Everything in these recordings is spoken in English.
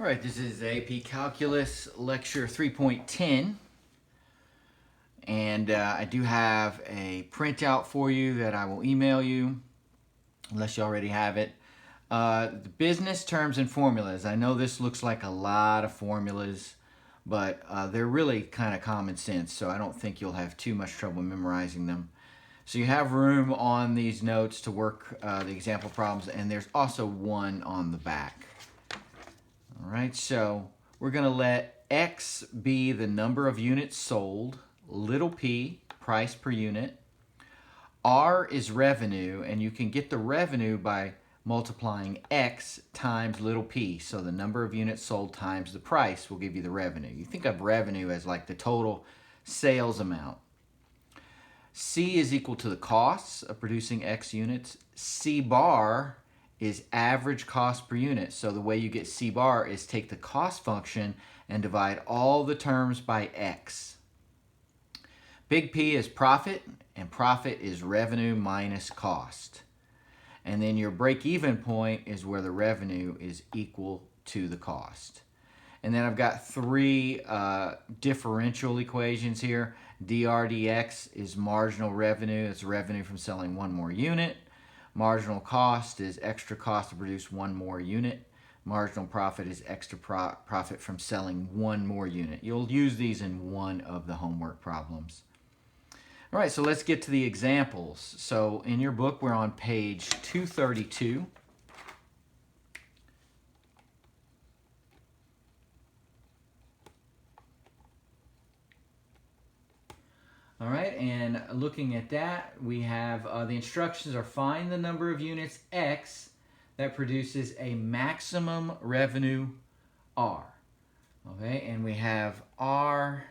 All right, this is AP Calculus Lecture 3.10, and I do have a printout for you that I will email you, unless you already have it. The business terms and formulas. I know this looks like a lot of formulas, but they're really kind of common sense, so I don't think you'll have too much trouble memorizing them. So you have room on these notes to work the example problems, and there's also one on the back. All right, so we're going to let X be the number of units sold, little p, price per unit. R is revenue, and you can get the revenue by multiplying X times little p. So the number of units sold times the price will give you the revenue. You think of revenue as like the total sales amount. C is equal to the costs of producing X units. C bar is average cost per unit. So the way you get C bar is take the cost function and divide all the terms by X. Big P is profit, and profit is revenue minus cost. And then your break-even point is where the revenue is equal to the cost. And then I've got three differential equations here. dr dx is marginal revenue. It's revenue from selling one more unit. Marginal cost is extra cost to produce one more unit. Marginal profit is extra profit from selling one more unit. You'll use these in one of the homework problems. All right, so let's get to the examples. So in your book, we're on page 232. All right, and looking at that, we have the instructions are find the number of units X that produces a maximum revenue R. Okay, and we have R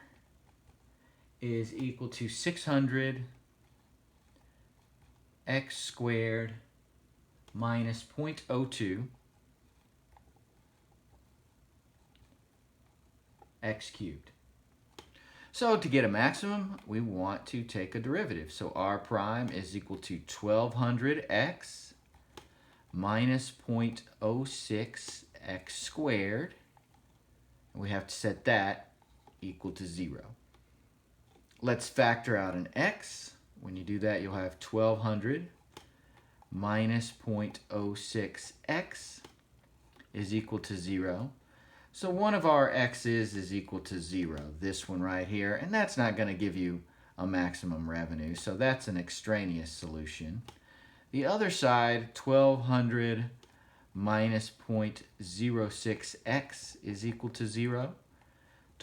is equal to 600 X squared minus 0.02 X cubed. So to get a maximum, we want to take a derivative. So R prime is equal to 1200x minus 0.06 x squared. And we have to set that equal to 0. Let's factor out an x. When you do that, you'll have 1200 minus 0.06x is equal to 0. So one of our x's is equal to 0, this one right here, and that's not going to give you a maximum revenue, so that's an extraneous solution. The other side, 1200 minus 0.06x is equal to 0.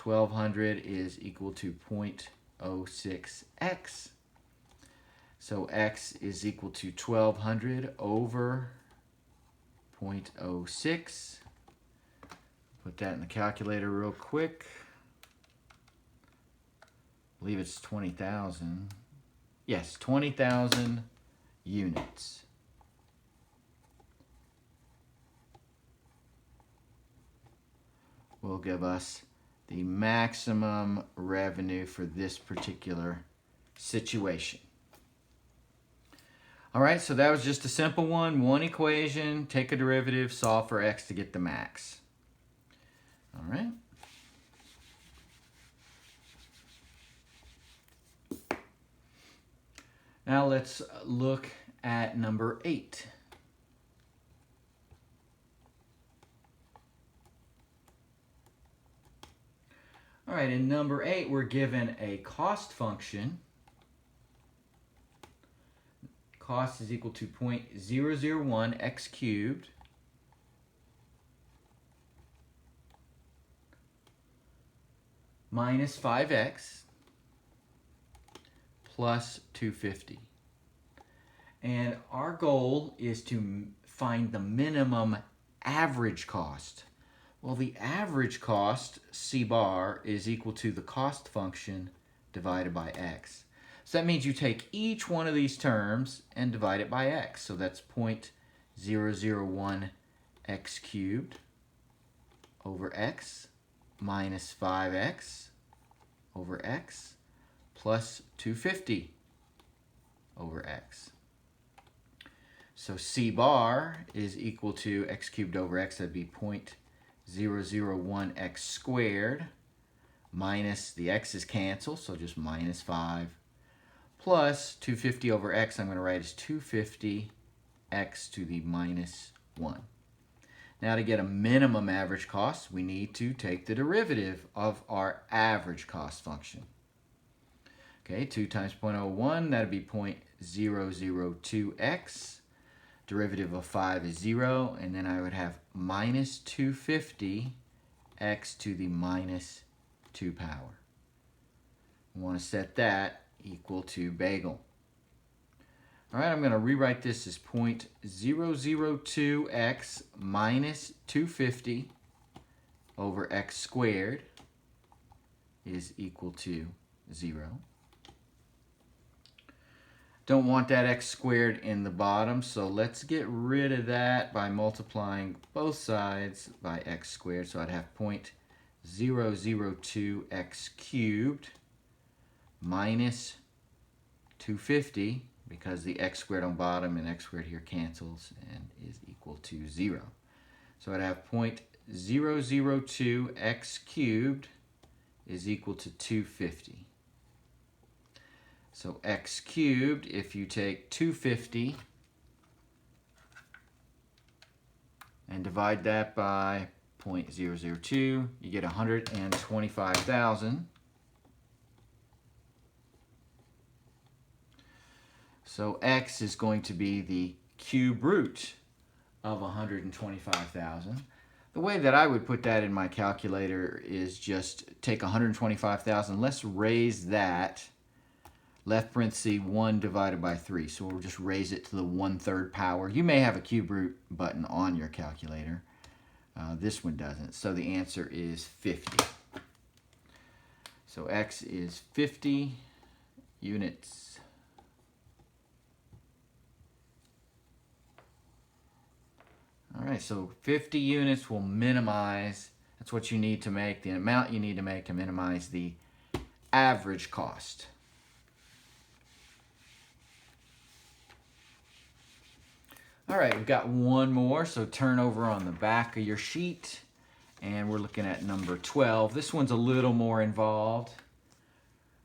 1200 is equal to 0.06x. So x is equal to 1200 over 0.06. Put that in the calculator real quick. I believe it's 20,000. Yes, 20,000 units. Will give us the maximum revenue for this particular situation. All right, so that was just a simple one equation, take a derivative, solve for x to get the max. All right. Now let's look at number 8. All right, in number 8, we're given a cost function. Cost is equal to 0.001 x cubed minus 5x plus 250. And our goal is to find the minimum average cost. Well, the average cost, C bar, is equal to the cost function divided by x. So that means you take each one of these terms and divide it by x. So that's 0.001 x cubed over x minus 5x over x plus 250 over x. So C bar is equal to x cubed over x, that'd be 001x squared minus the x's cancel, so just minus 5, plus 250 over x, I'm going to write as 250 x to the minus 1. Now to get a minimum average cost, we need to take the derivative of our average cost function. Okay, 2 times 0.01, that'd be 0.002x. Derivative of 5 is 0, and then I would have minus 250 x to the minus 2 power. We want to set that equal to bagel. All right, I'm going to rewrite this as 0.002x minus 250 over x squared is equal to 0. Don't want that x squared in the bottom, so let's get rid of that by multiplying both sides by x squared. So I'd have 0.002x cubed minus 250, because the x squared on bottom and x squared here cancels and is equal to 0. So I'd have 0.002x cubed is equal to 250. So x cubed, if you take 250 and divide that by 0.002, you get 125,000. So x is going to be the cube root of 125,000. The way that I would put that in my calculator is just take 125,000. Let's raise that, left parenthesis 1 divided by 3. So we'll just raise it to the 1/3 power. You may have a cube root button on your calculator. This one doesn't. So the answer is 50. So x is 50 units. All right, so 50 units will minimize, that's what you need to make, the amount you need to make to minimize the average cost. All right, we've got one more, so turn over on the back of your sheet, and we're looking at number 12. This one's a little more involved.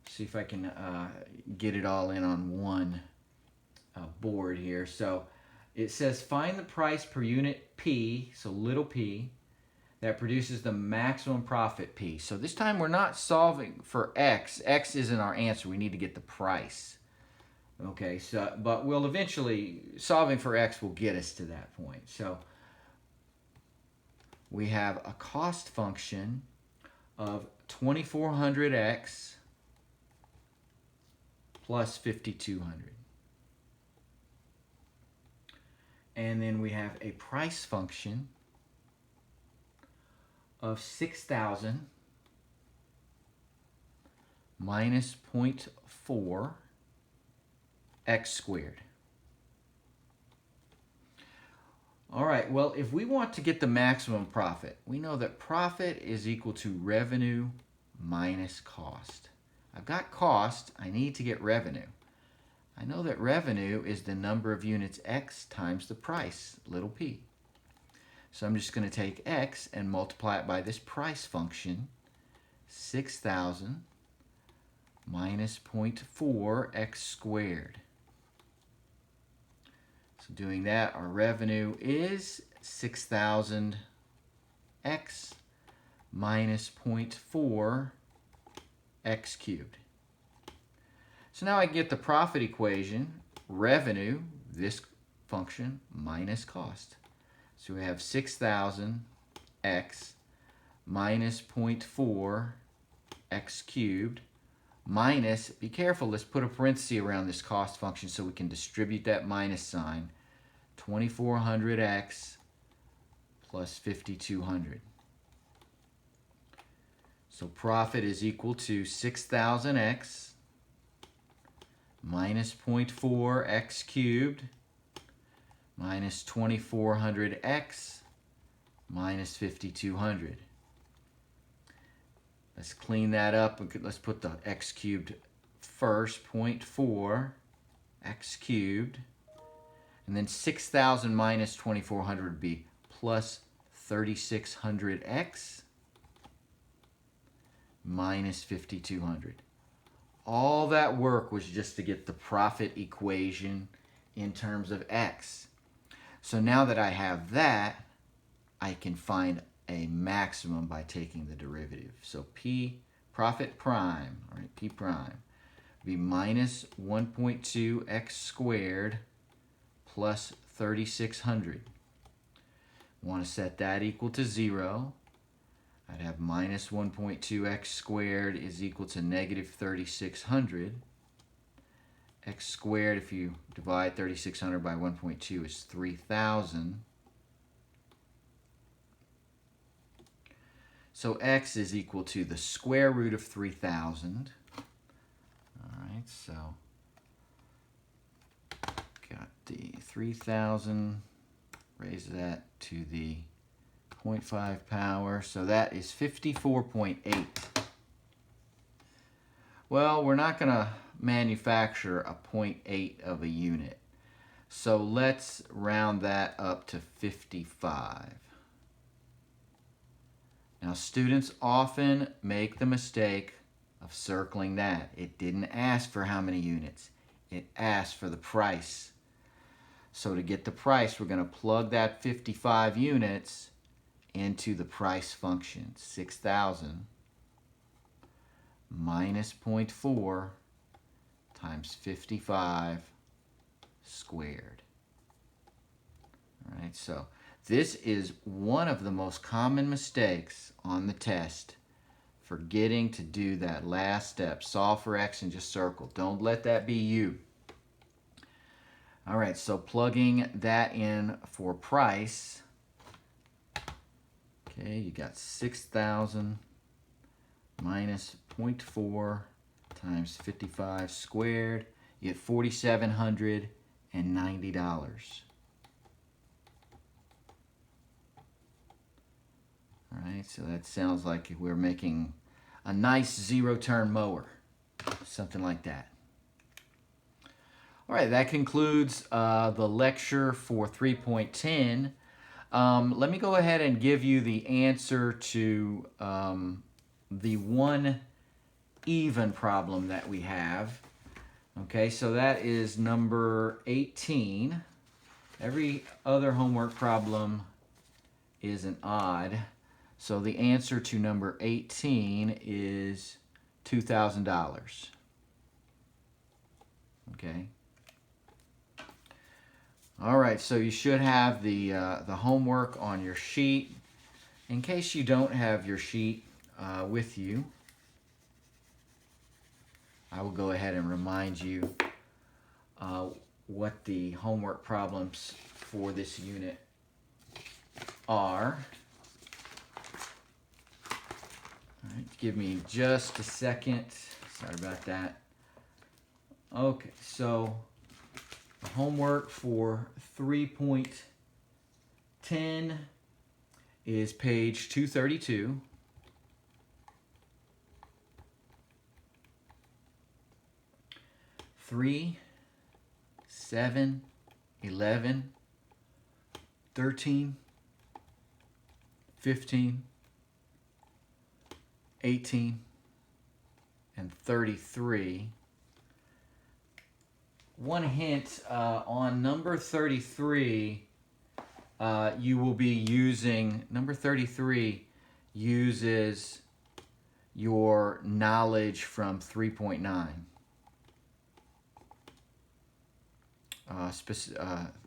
See if I can get it all in on one board here. So it says find the price per unit P, so little p, that produces the maximum profit P. So this time we're not solving for X. X isn't our answer. We need to get the price. Okay, so but we'll eventually, solving for X will get us to that point. So we have a cost function of 2400X plus 5200. And then we have a price function of 6,000 minus 0.4 x squared. All right, well, if we want to get the maximum profit, we know that profit is equal to revenue minus cost. I've got cost, I need to get revenue. I know that revenue is the number of units X times the price, little p. So I'm just going to take X and multiply it by this price function, 6,000 minus 0.4 x squared. So doing that, our revenue is 6,000 x minus 0.4 x cubed. So now I get the profit equation, revenue, this function, minus cost. So we have 6,000 x minus 0.4 x cubed minus, be careful, let's put a parenthesis around this cost function so we can distribute that minus sign, 2400x plus 5200. So profit is equal to 6,000x minus 0.4 x cubed minus 2400x minus 5200. Let's clean that up. Let's put the x cubed first, 0.4 x cubed, and then 6,000 minus 2400 would be plus 3600x minus 5200. All that work was just to get the profit equation in terms of x. So now that I have that, I can find a maximum by taking the derivative. So P profit prime, all right, P prime, be minus 1.2x squared plus 3600. Want to set that equal to 0. I'd have minus 1.2x squared is equal to negative 3600. X squared, if you divide 3600 by 1.2, is 3000. So x is equal to the square root of 3000. All right, so got the 3000, raise that to the 0.5 power, so that is 54.8. Well, we're not going to manufacture a 0.8 of a unit, so let's round that up to 55. Now, students often make the mistake of circling that. It didn't ask for how many units. It asked for the price. So to get the price, we're going to plug that 55 units into the price function. 6,000 minus 0.4 times 55 squared. All right, so this is one of the most common mistakes on the test, forgetting to do that last step. Solve for x and just circle. Don't let that be you. All right, so plugging that in for price. Okay, you got 6,000 minus 0.4 times 55 squared. You get $4,790. All right, so that sounds like we're making a nice zero-turn mower, something like that. All right, that concludes the lecture for 3.10. Let me go ahead and give you the answer to the one even problem that we have. Okay, so that is number 18. Every other homework problem is an odd. So the answer to number 18 is $2,000. Okay. All right, so you should have the homework on your sheet. In case you don't have your sheet with you, I will go ahead and remind you what the homework problems for this unit are. All right, give me just a second. Sorry about that. Okay, so the homework for 3.10 is page 232. Three, 7, 11, 13, 15, 18, and 33. One hint, on number 33, you will be using, number 33 uses your knowledge from 3.9.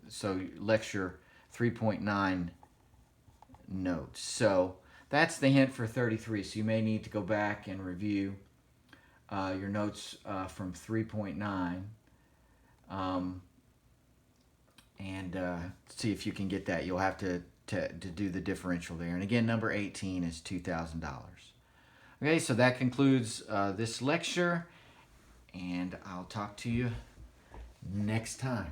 So lecture 3.9 notes. So that's the hint for 33. So you may need to go back and review your notes from 3.9 and see if you can get that. You'll have to do the differential there. And again, number 18 is $2,000. Okay, so that concludes this lecture, and I'll talk to you next time.